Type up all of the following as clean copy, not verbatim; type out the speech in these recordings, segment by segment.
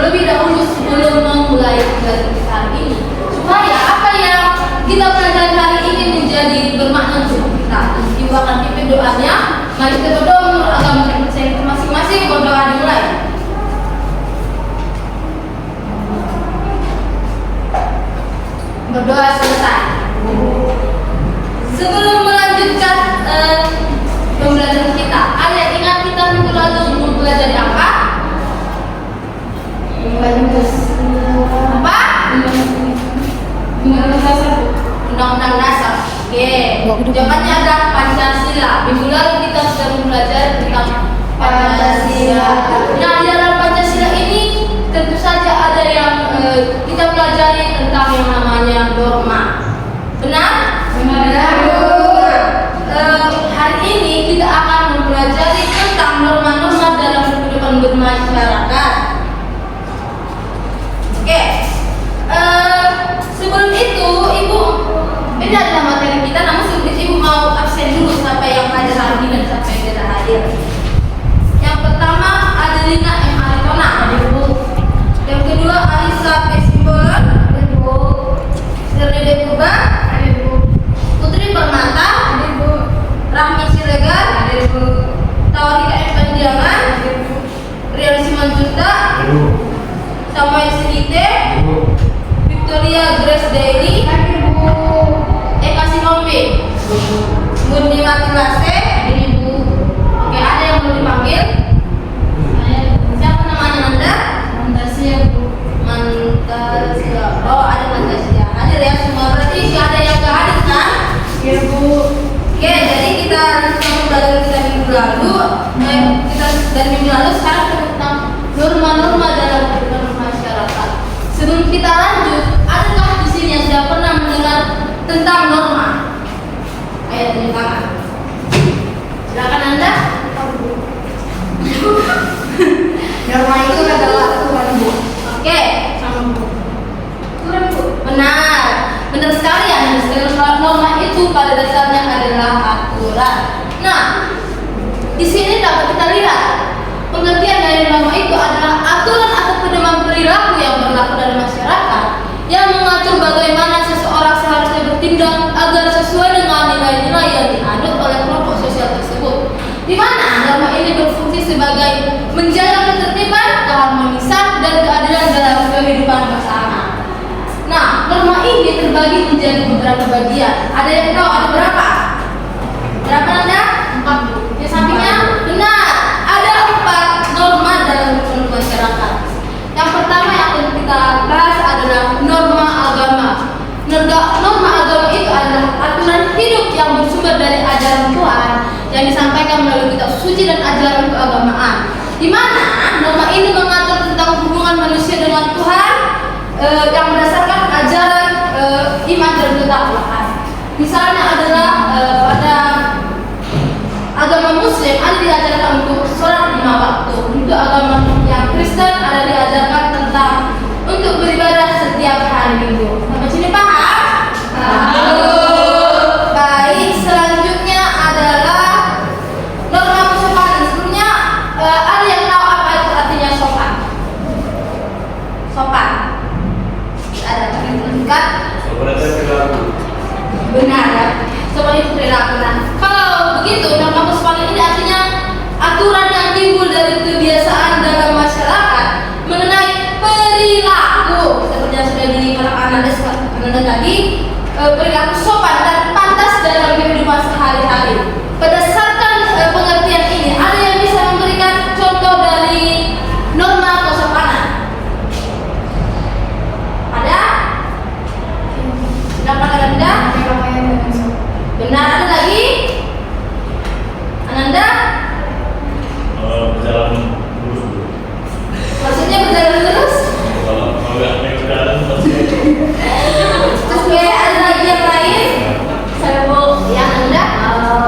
terlebih dahulu sebelum memulai pelajaran kita hari ini, supaya apa yang kita pelajari hari ini menjadi bermakna untuk kita. Ibu akan pimpin doanya. Mari kita berdoa menurut agama kita masing-masing. Berdoa dimulai. Berdoa selesai. Sebelum melanjutkan pembelajaran kita, ada yang ingat kita minggu lalu mempelajari apa? Apa? Undang-undang dasar. Oke. Jawabannya adalah Pancasila. Minggu lalu kita sudah mempelajari tentang Pancasila. Nah, di dalam Pancasila ini tentu saja ada yang kita pelajari tentang yang namanya norma. Benar? Benar. Hari ini kita akan mempelajari tentang norma-norma dalam kehidupan bermasyarakat. Oke. Sebelum itu, Ibu, ini adalah materi kita. Namun sebelum itu Ibu mau absen dulu sampai yang hadir hari ini dan sampai yang tidak hadir. Yang pertama Adelina M. Aritona. Yang kedua Alisa P. Simbolon. Sernede Purba. Putri Permata. Rahmi Siregar. Tawarika M. Panjangan. Rian Simanjunta. Samuel Sidite. Victoria Grace Daily. Eka Sinombe. Murni Matilase. Oke, ada yang belum dipanggil? Siapa namanya Anda? Mantasia. Mantasia. Oh, ada Mantasia. Hadir ya semua. Berarti ada yang nggak hadir kan? Iya, Bu. Oke, jadi kita belajar kita minggu lalu. Kita dari minggu lalu sekarang tentang norma-norma dalam kehidupan masyarakat. Sebelum kita lanjut, adakah di sini yang sudah pernah mendengar tentang norma? Ayo tunjuk tangan. Silakan Anda. Norma itu adalah aturan, Bu. Oke, sama Bu. Aturan, Bu. Benar. Benar sekali ya. Norma itu pada dasarnya adalah aturan. Nah, di sini dapat kita lihat pengertian dari norma itu adalah aturan atau pedoman perilaku yang berlaku dalam masyarakat yang mengatur bagaimana seseorang seharusnya bertindak agar sesuai dengan nilai-nilai yang dianut oleh kelompok sosial tersebut. Di mana norma ini berfungsi sebagai menjaga ketertiban, keharmonisan, dan keadilan dalam kehidupan bersama. Nah, norma ini terbagi menjadi beberapa bagian. Ada yang tahu ada berapa? Berapa Anda? 4. Di sampingnya? Benar. Ada 4 norma dalam kehidupan masyarakat. Yang pertama yang akan kita bahas adalah norma agama. Norma agama itu adalah aturan hidup yang bersumber dari ajaran Tuhan yang disampaikan melalui kitab suci dan ajaran keagamaan. Di mana norma ini mengatur tentang hubungan manusia dengan Tuhan yang berdasarkan ajaran iman dan ketakwaan. Misalnya adalah pada agama Muslim ada diajarkan untuk sholat 5 waktu. Untuk agama yang Kristen ada diajarkan tentang untuk beribadah setiap hari Minggu. Sampai sini paham? Baik, selanjutnya adalah norma kesopanan. Sebelumnya ada yang tahu apa itu artinya sopan? Sopan. Ada yang menunjukkan? Benar ya. Sopan itu perilaku. Nah, kalau begitu norma kesopanan ini artinya aturan yang timbul dari kebiasaan dalam masyarakat mengenai perilaku seperti yang sudah dikatakan Anda tadi, perilaku sopan dan pantas dalam kehidupan sehari-hari. Berdasarkan pengertian ini, ada yang bisa memberikan contoh dari norma kesopanan? Ada? Silakan Anda. Benar, ada lagi? Ananda? Berjalan lurus. Maksudnya berjalan lurus? Kalau nggak berjalan terus. Oke, ada lagi yang lain? Saya mau yang Anda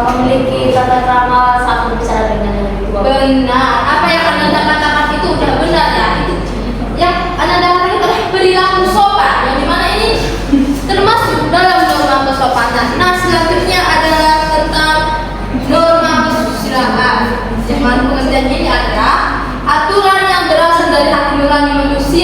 memiliki tata krama saat berbicara dengan yang lebih tua. benar. Apa yang Anda katakan itu udah benar ya. Itu yang Anda katakan itu adalah perilaku sopan. Yang dimana ini termasuk dalam norma kesopanan. Nah, selanjutnya adalah tentang norma kesusilaan. Yang mana pengertiannya ini adalah aturan yang berasal dari hati nurani manusia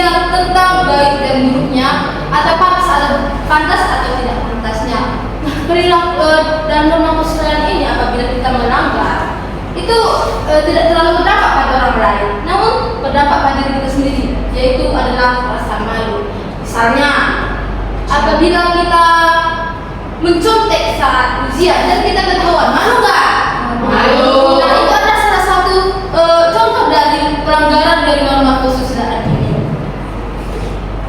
tidak terlalu berdampak pada orang lain, namun berdampak pada diri kita sendiri, yaitu adalah rasa malu. Misalnya, apabila kita mencontek saat ujian dan kita ketahuan, malu nggak? Malu. Nah, itu adalah salah satu contoh dari pelanggaran dari norma kesusilaan ini.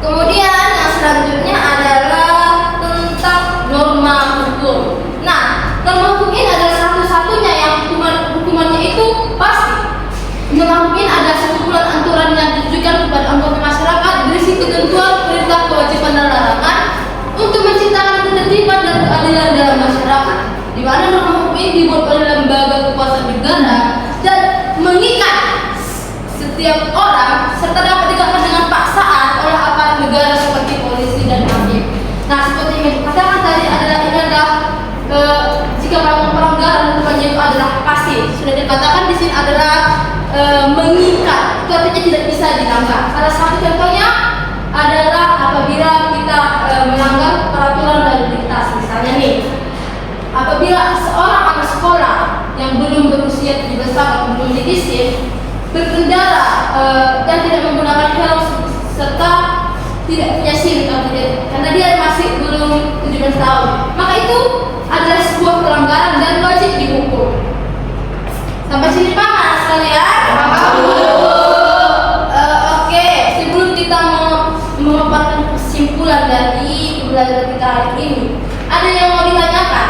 Kemudian yang selanjutnya adalah tentang norma hukum. Nah, norma hukum ini adalah satu-satunya yang hukumannya itu pasti. Norma hukum ini ada sekumpulan aturan yang ditujukan kepada anggota masyarakat berisi ketentuan, perintah, kewajiban dan larangan untuk menciptakan ketertiban dan keadilan dalam masyarakat, di mana norma hukum ini dibuat oleh lembaga kekuasaan negara dan mengikat setiap orang serta dapat ditegakkan dengan paksaan oleh aparat negara seperti polisi dan hakim. Nah, seperti yang dikatakan tadi adalah ini adalah jika melakukan pelanggaran hukumannya itu adalah pasti. Sudah dikatakan di sini adalah mengikat, itu artinya tidak bisa dilanggar. Salah satu contohnya adalah apabila kita melanggar peraturan lalu lintas. Misalnya nih, apabila seorang anak sekolah yang belum berusia 17 tahun belum diisin berkendara dan tidak menggunakan helm serta tidak punya SIM karena dia masih belum 17 tahun, maka itu adalah sebuah pelanggaran dan wajib dihukum. Sampai sini paham sekalian? Oke, sebelum kita memaparkan kesimpulan dari pembelajaran kita hari ini, ada yang mau ditanyakan?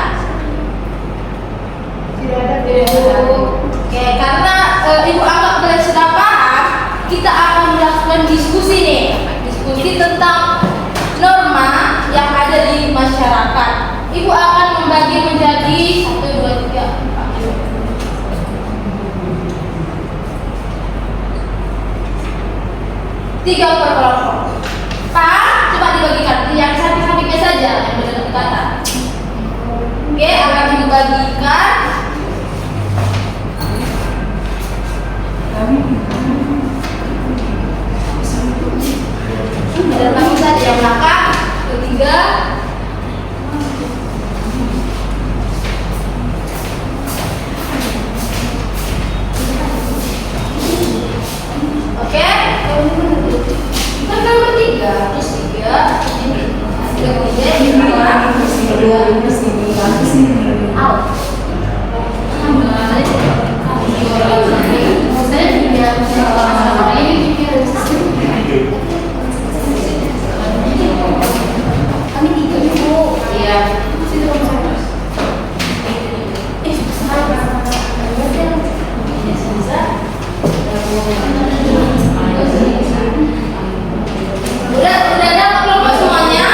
Tidak ada. Oke, karena ibu anggap kalian sudah paham, kita akan melakukan diskusi nih, diskusi tentang norma yang ada di masyarakat. Ibu akan membagi menjadi 1, 2, 3, 4, 3 per kelompok. Paham? Coba dibagikan. Yang samping-sampingnya saja yang berdekatan. Oke, akan ibu bagikan. Ada tamu saja yang belakang, ketiga. Oke, kan kalau bertiga, terus tiga, ini, kami tiga ibu, iya. Udah dapat kelompok semuanya?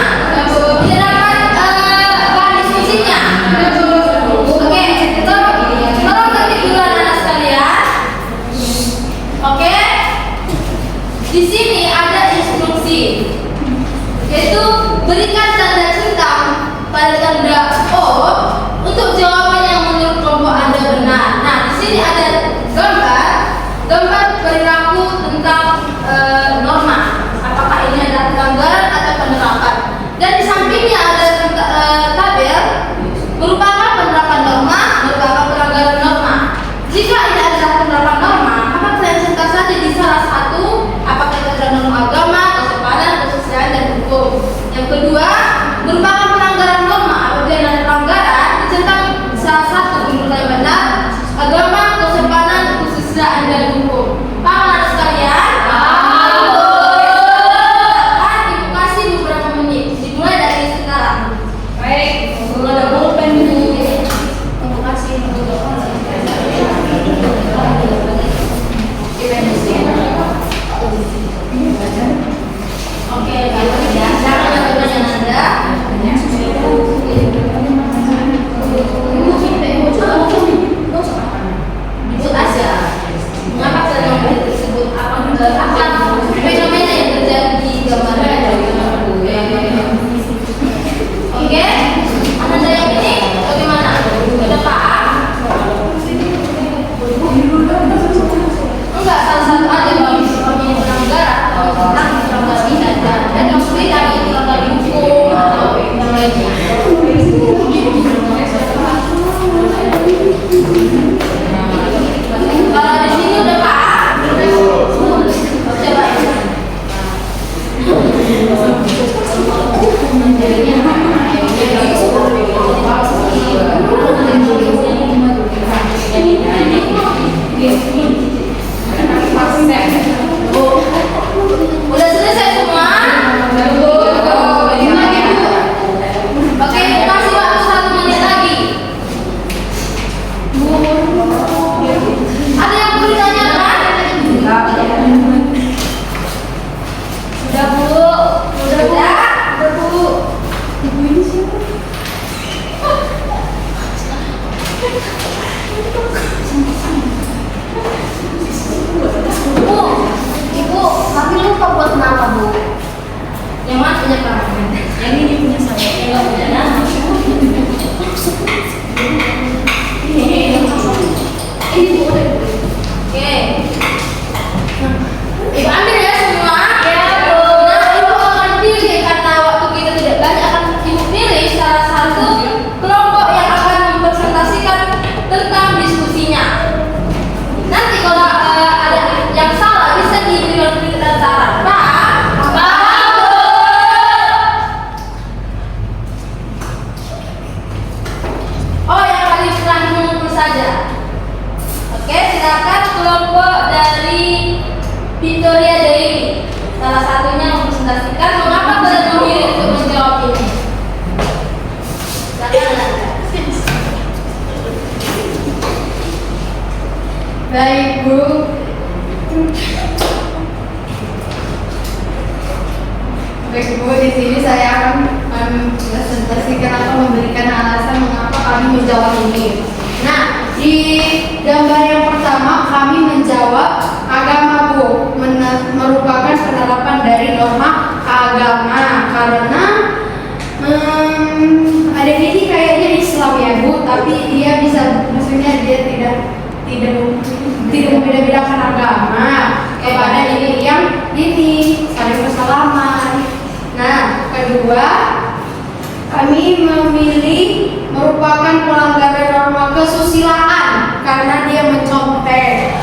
Udah dapat bahan diskusinya? Oke, tolong tertib dulu anak-anak sekalian. Oke, Ibu, tapi lupa buat nama Bu. Yang mana punya kamu? Yang ini punya saya. Yang nggak punya nama. Ini Bu. Oke. Ibu ambil ya semua. Ya, Bu. Nah, Ibu akan pilih karena waktu kita tidak banyak, akan Ibu pilih salah satu kelompok yang akan mempresentasikan tentang diskusinya. Nanti kalau ada yang salah bisa diberikan kita saran. Oh, yang paling pelan mengumpul saja. Oke, silakan kelompok dari Victoria Daily. Salah satunya mempresentasikan mengapa kalian memilih untuk menjawab ini. Silakan Anda. Baik Bu, baik Bu, di sini saya akan mempresentasikan atau memberikan alasan mengapa kami menjawab ini. Nah, di gambar yang pertama kami menjawab agama Bu, merupakan penerapan dari norma agama karena ada ini kayaknya Islam ya Bu, tapi dia bisa, maksudnya dia tidak membeda-bedakan agama kepada ini yang ini saling bersalaman. Nah, kedua kami memilih merupakan pelanggaran norma kesusilaan karena dia mencontek,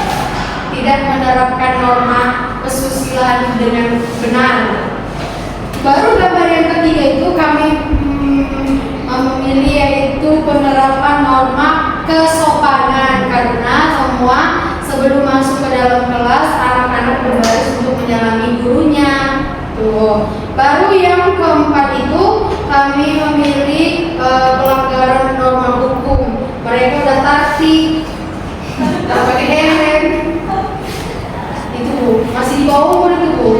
tidak menerapkan norma kesusilaan dengan benar. Baru gambar yang ketiga itu kami memilih yaitu penerapan norma kesopanan karena semua sebelum masuk ke dalam kelas anak-anak berbaris untuk menyalami gurunya. Tuh. Baru yang keempat itu kami memilih pelanggaran norma hukum. Mereka udah taksi, tak pakai helm. Itu Bu, masih di bawah umur itu Bu.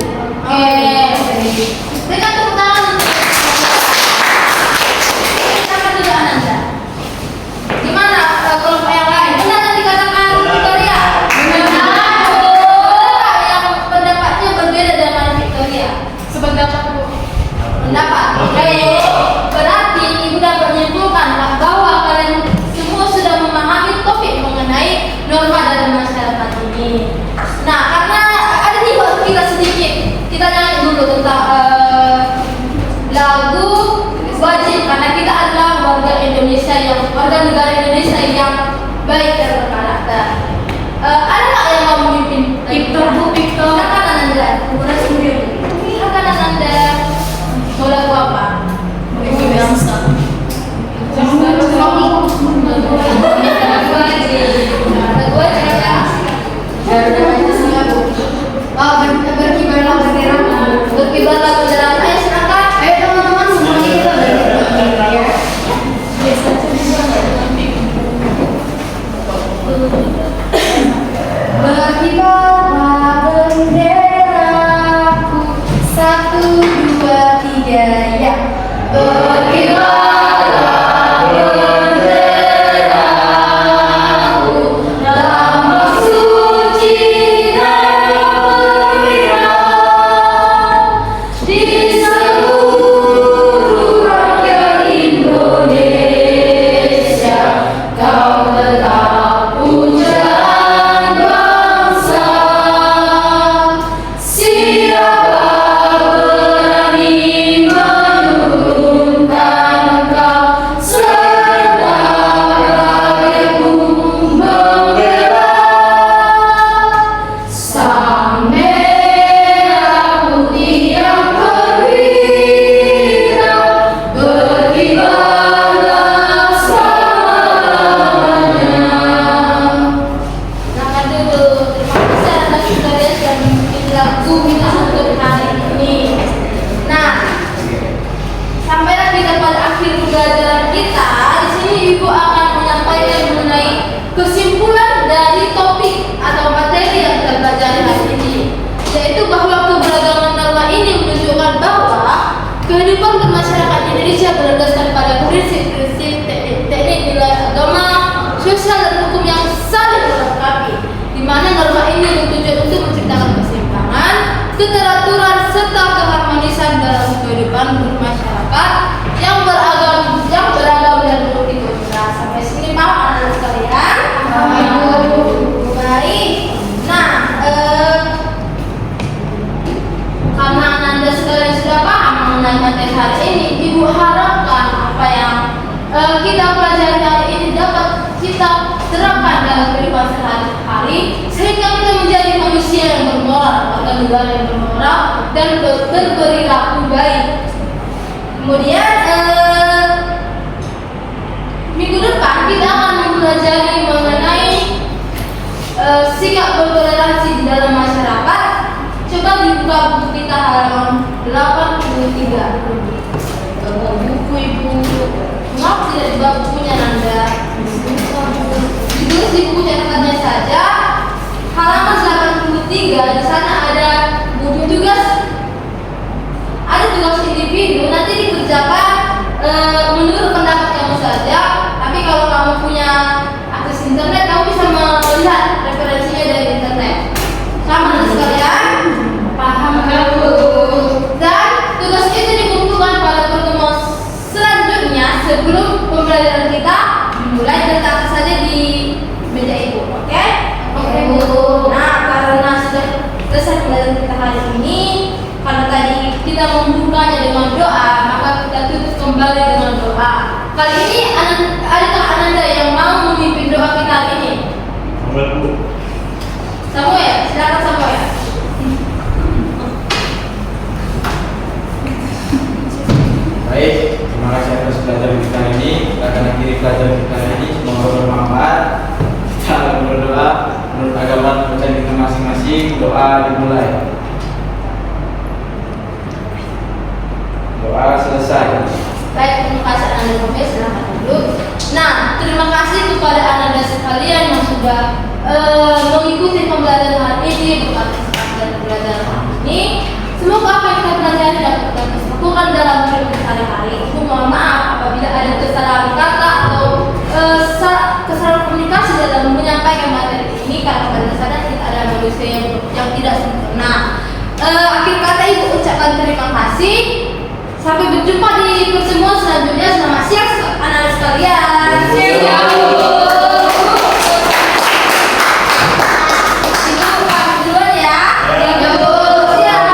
Berikan tepuk tangan. Silakan dulu Ananda. Gimana kelompok yang lain? Benar yang dikatakan Victoria? Benar. Yang pendapatnya berbeda dengan Victoria. Sependapat Bu. Pendapat. Oke. Berarti Ibu dapat menyimpulkan bahwa kalian semua sudah memahami topik mengenai norma dalam masyarakat ini. Nah, karena ada nih buat kita sedikit. Kita nyanyi dulu tentang lagu wajib karena kita adalah warga negara Indonesia yang baik dan berkarakter. Ada nggak yang mau memimpin? Victor Bu, Victor. Silakan Ananda. Udah sendiri. Silakan Ananda. Mau lagu apa? Ibu bangsa. Lagu wajib ya. Berkibarlah bendera. Berkibarlah bendera. Ayo silakan. Ayo teman-teman semuanya kita berkibar ya. Berkibarlah benderaku, 1, 2, 3 ya. Berkibarlah benderaku, lambang suci dan mulia di seluruh rakyat Indonesia. Kau tetap pujaan bangsa. Siapa berani menurunkan Indonesia berdasarkan pada prinsip-prinsip teknik nilai agama, sosial dan hukum yang saling melengkapi, di mana norma ini bertujuan untuk menciptakan keseimbangan, keteraturan serta keharmonisan dalam kehidupan bermasyarakat yang beragam dan multikultural. Sampai sini paham anak sekalian? Baik. Nah, karena Ananda sekalian sudah paham mengenai materi hari ini, Ibu harapkan apa yang kita pelajari hari ini dapat kita terapkan dalam kehidupan sehari-hari, sehingga kita menjadi manusia yang bermoral, warga negara yang bermoral dan berperilaku baik. Kemudian minggu depan kita akan mempelajari mengenai sikap bertoleransi di dalam masyarakat. Coba dibuka buku kita halaman 83. Buku ibu, maaf tidak dibuka bukunya Nanda. Ditulis di buku catatannya saja. Halaman 83, di sana ada buku tugas. Ada tugas individu, nanti dikerjakan menurut pendapat kamu saja. Tapi kalau kamu punya akses internet, kamu bisa melihat referensinya dari internet. Sama sekalian? Paham kamu? Dan tugas itu dikumpulkan pada pertemuan selanjutnya sebelum pembelajaran kita dimulai. Letakkan saja di meja ibu, oke? Oke Bu. Nah, karena sudah selesai pembelajaran kita hari ini, karena tadi kita membukanya dengan doa, maka kita tutup kembali dengan doa. Kali ini adakah Ananda yang mau memimpin doa kita hari ini? Samuel, Bu. Samuel, silakan Samuel. Baik, terima kasih atas pelajaran kita ini. Kita akan akhiri pelajaran kita ini. Semoga bermanfaat. Kita akan berdoa menurut agama kepercayaan kita masing-masing. Doa dimulai. Doa selesai. Baik, terima kasih Ananda Samuel, silakan duduk. Nah, terima kasih kepada Ananda sekalian yang sudah mengikuti pembelajaran hari ini, berpartisipasi dalam pembelajaran hari ini. Semoga apa yang kita pelajari dapat kita lakukan dalam hidup sehari-hari. Aku mohon maaf apabila ada kesalahan kata atau kesalahan komunikasi dalam menyampaikan materi ini, karena pada dasarnya kita ada manusia yang tidak sempurna. Akhir kata Ibu ucapkan terima kasih. Sampai berjumpa di pertemuan selanjutnya. Selamat siang anak-anak sekalian. Siang. Ibu pamit duluan ya. Siang.